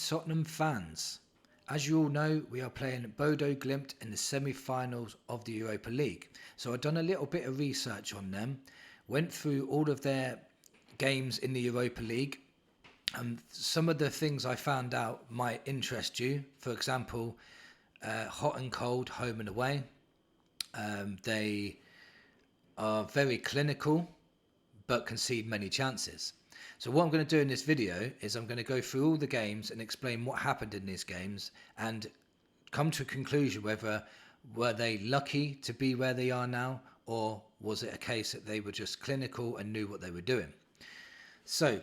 Tottenham fans. As you all know, we are playing Bodo Glimt in the semi-finals of the Europa League. So I've done a little bit of research on them, went through all of their games in the Europa League, and some of the things I found out might interest you. For example, hot and cold, home and away. They are very clinical, but concede many chances. So what I'm going to do in this video is I'm going to go through all the games and explain what happened in these games and come to a conclusion whether were they lucky to be where they are now, or was it a case that they were just clinical and knew what they were doing. So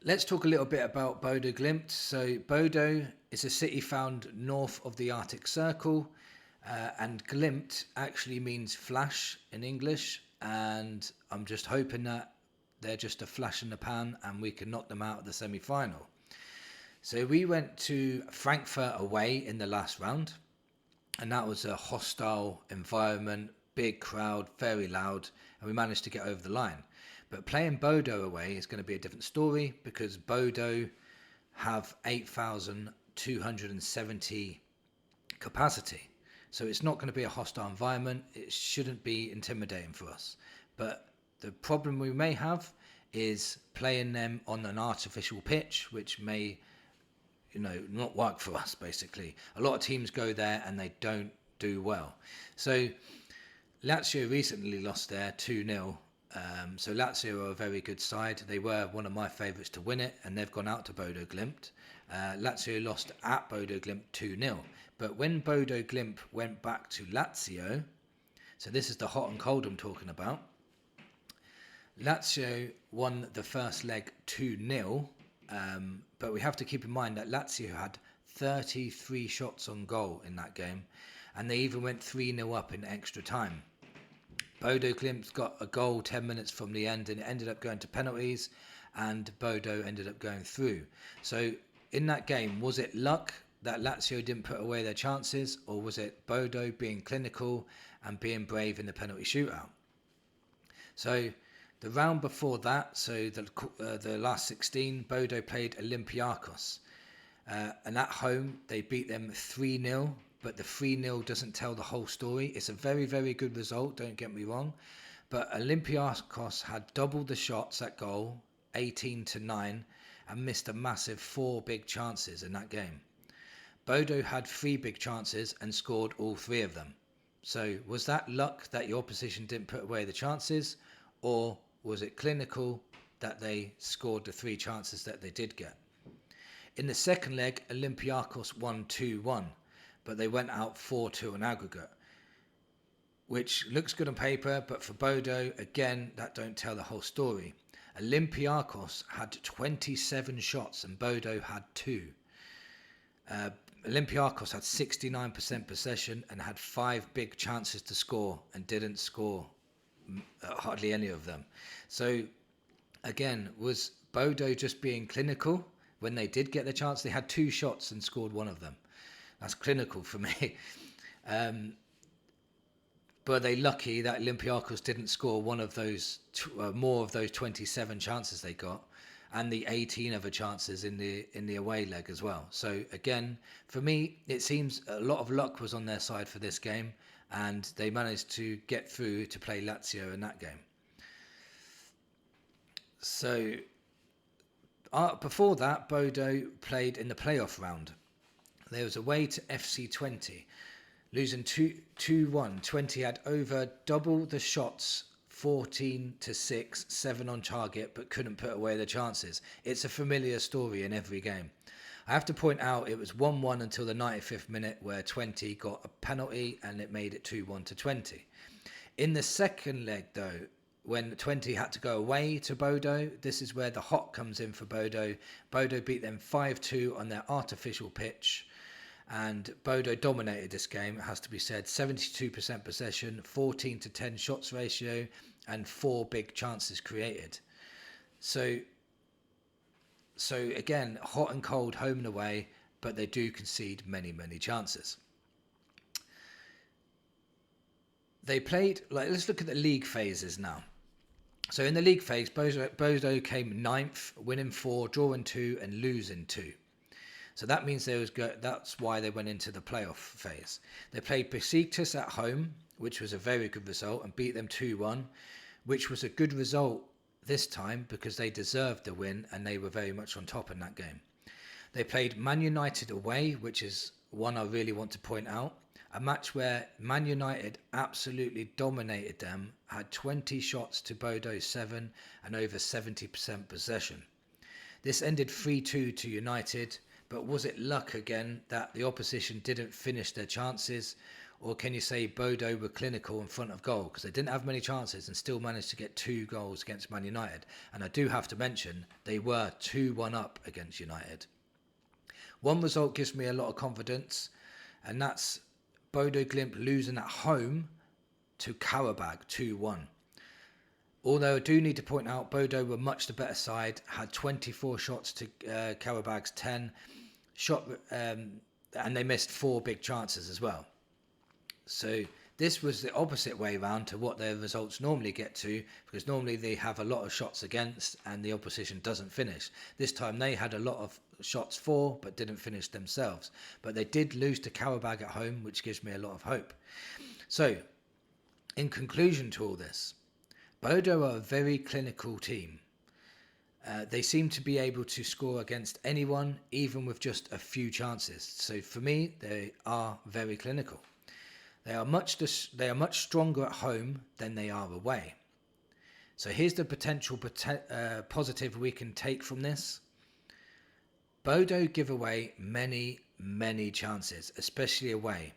let's talk a little bit about Bodo Glimt. So Bodo is a city found north of the Arctic Circle, and Glimt actually means flash in English, and I'm just hoping that they're just a flash in the pan and we can knock them out of the semi-final. So we went to Frankfurt away in the last round, and that was a hostile environment, big crowd, very loud, and we managed to get over the line. But playing Bodo away is going to be a different story, because Bodo have 8,270 capacity. So it's not going to be a hostile environment. It shouldn't be intimidating for us. But the problem we may have is playing them on an artificial pitch, which may, not work for us, basically. A lot of teams go there and they don't do well. So Lazio recently lost there 2-0. So Lazio are a very good side. They were one of my favourites to win it, and they've gone out to Bodo Glimt. Lazio lost at Bodo Glimt 2-0. But when Bodo Glimt went back to Lazio, so this is the hot and cold I'm talking about, Lazio won the first leg 2-0, but we have to keep in mind that Lazio had 33 shots on goal in that game, and they even went 3-0 up in extra time. Bodo Glimt got a goal 10 minutes from the end, and it ended up going to penalties, and Bodo ended up going through. So in that game, was it luck that Lazio didn't put away their chances, or was it Bodo being clinical and being brave in the penalty shootout? So the round before that, so the last 16, Bodo played Olympiacos. And at home, they beat them 3-0, but the 3-0 doesn't tell the whole story. It's a very, very good result, don't get me wrong. But Olympiacos had doubled the shots at goal, 18-9, and missed a massive 4 big chances in that game. Bodo had 3 big chances and scored all 3 of them. So was that luck that your opposition didn't put away the chances, or was it clinical that they scored the 3 chances that they did get? In the second leg, Olympiacos won 2-1, but they went out 4-2 on aggregate, which looks good on paper, but for Bodo, again, that don't tell the whole story. Olympiacos had 27 shots and Bodo had 2. Olympiacos had 69% possession and had 5 big chances to score and didn't score hardly any of them. So again, was Bodo just being clinical when they did get the chance? They had 2 shots and scored 1 of them. That's clinical for me. But are they lucky that Olympiacos didn't score one of those, more of those 27 chances they got, and the 18 other chances in the away leg as well? So again, for me, it seems a lot of luck was on their side for this game, and they managed to get through to play Lazio in that game. So before that, Bodo played in the playoff round. They was away to FC Twente, losing 2-1. Twente had over double the shots, 14-6, 7 on target, but couldn't put away the chances. It's a familiar story in every game. I have to point out it was 1-1 until the 95th minute, where Twente got a penalty and it made it 2-1 to Twente. In the second leg though, when Twente had to go away to Bodo, this is where the hot comes in for Bodo. Bodo beat them 5-2 on their artificial pitch, and Bodo dominated this game, it has to be said. 72% possession, 14-10 shots ratio, and 4 big chances created. So again, hot and cold, home and away, but they do concede many, many chances. They played, let's look at the league phases now. So in the league phase, Bodo came 9th, winning 4, drawing 2, and losing 2. So that means that's why they went into the playoff phase. They played Besiktas at home, which was a very good result, and beat them 2-1, which was a good result this time because they deserved the win and they were very much on top in that game. They played Man United away, which is one I really want to point out. A match where Man United absolutely dominated them, had 20 shots to Bodo's 7 and over 70% possession. This ended 3-2 to United, but was it luck again that the opposition didn't finish their chances? Or can you say Bodo were clinical in front of goal? Because they didn't have many chances and still managed to get 2 goals against Man United. And I do have to mention, they were 2-1 up against United. One result gives me a lot of confidence, and that's Bodo Glimt losing at home to Karabag 2-1. Although I do need to point out, Bodo were much the better side, had 24 shots to Karabag's 10, and they missed 4 big chances as well. So this was the opposite way round to what their results normally get to, because normally they have a lot of shots against and the opposition doesn't finish. This time they had a lot of shots for but didn't finish themselves. But they did lose to Karabag at home, which gives me a lot of hope. So, in conclusion to all this, Bodo are a very clinical team. They seem to be able to score against anyone, even with just a few chances. So for me, they are very clinical. They are much stronger at home than they are away. So here's the potential positive we can take from this. Bodo give away many chances, especially away.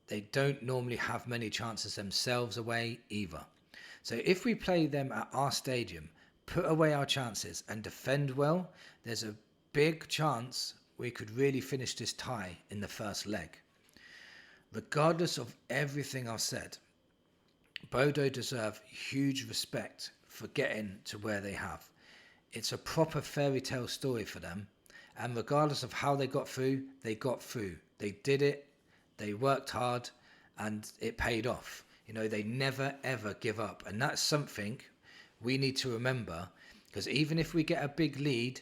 They don't normally have many chances themselves away either. So if we play them at our stadium, put away our chances and defend well, there's a big chance we could really finish this tie in the first leg. Regardless of everything I've said, Bodo deserve huge respect for getting to where they have. It's a proper fairy tale story for them, and regardless of how they got through, they got through. They did it, they worked hard, and it paid off. You know, they never ever give up, and that's something we need to remember, because even if we get a big lead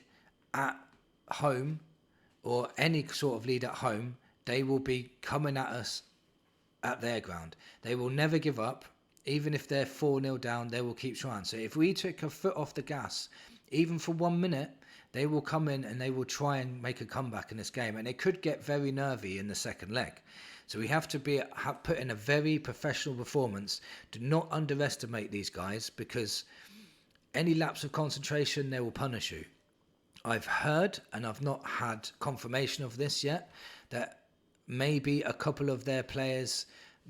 at home, or any sort of lead at home, they will be coming at us at their ground. They will never give up. Even if they're 4-0 down, they will keep trying. So if we took a foot off the gas, even for 1 minute, they will come in and they will try and make a comeback in this game. And it could get very nervy in the second leg. So we have to put in a very professional performance. Do not underestimate these guys, because any lapse of concentration, they will punish you. I've heard, and I've not had confirmation of this yet, that maybe a couple of their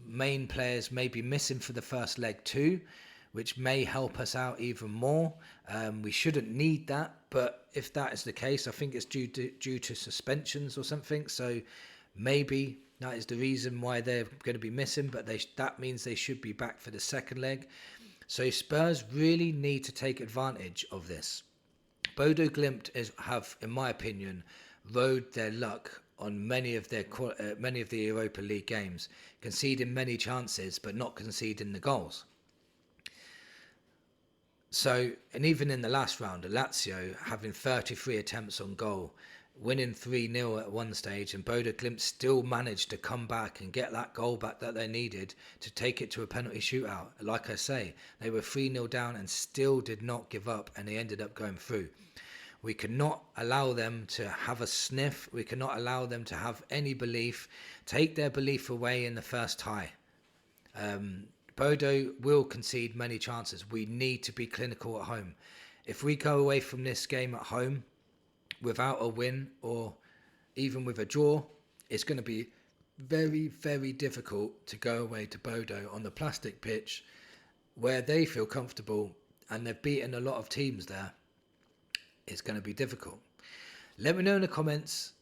main players may be missing for the first leg too, which may help us out even more. We shouldn't need that, but if that is the case, I think it's due to suspensions or something. So maybe that is the reason why they're going to be missing, but that means they should be back for the second leg. So Spurs really need to take advantage of this. Bodo Glimt have, in my opinion, rode their luck on many of the Europa League games, conceding many chances but not conceding the goals. So, and even in the last round, Lazio having 33 attempts on goal, winning 3-0 at one stage, and Bodo Glimt still managed to come back and get that goal back that they needed to take it to a penalty shootout. Like I say, they were 3-0 down and still did not give up, and they ended up going through. We cannot allow them to have a sniff. We cannot allow them to have any belief. Take their belief away in the first tie. Bodo will concede many chances. We need to be clinical at home. If we go away from this game at home without a win, or even with a draw, it's going to be very, very difficult to go away to Bodo on the plastic pitch where they feel comfortable, and they've beaten a lot of teams there. It's going to be difficult. Let me know in the comments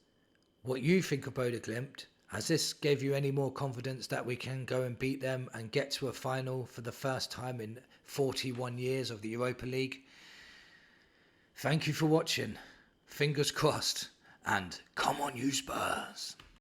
what you think of Bodo Glimt. Has this gave you any more confidence that we can go and beat them and get to a final for the first time in 41 years of the Europa League? Thank you for watching. Fingers crossed. And come on, you Spurs.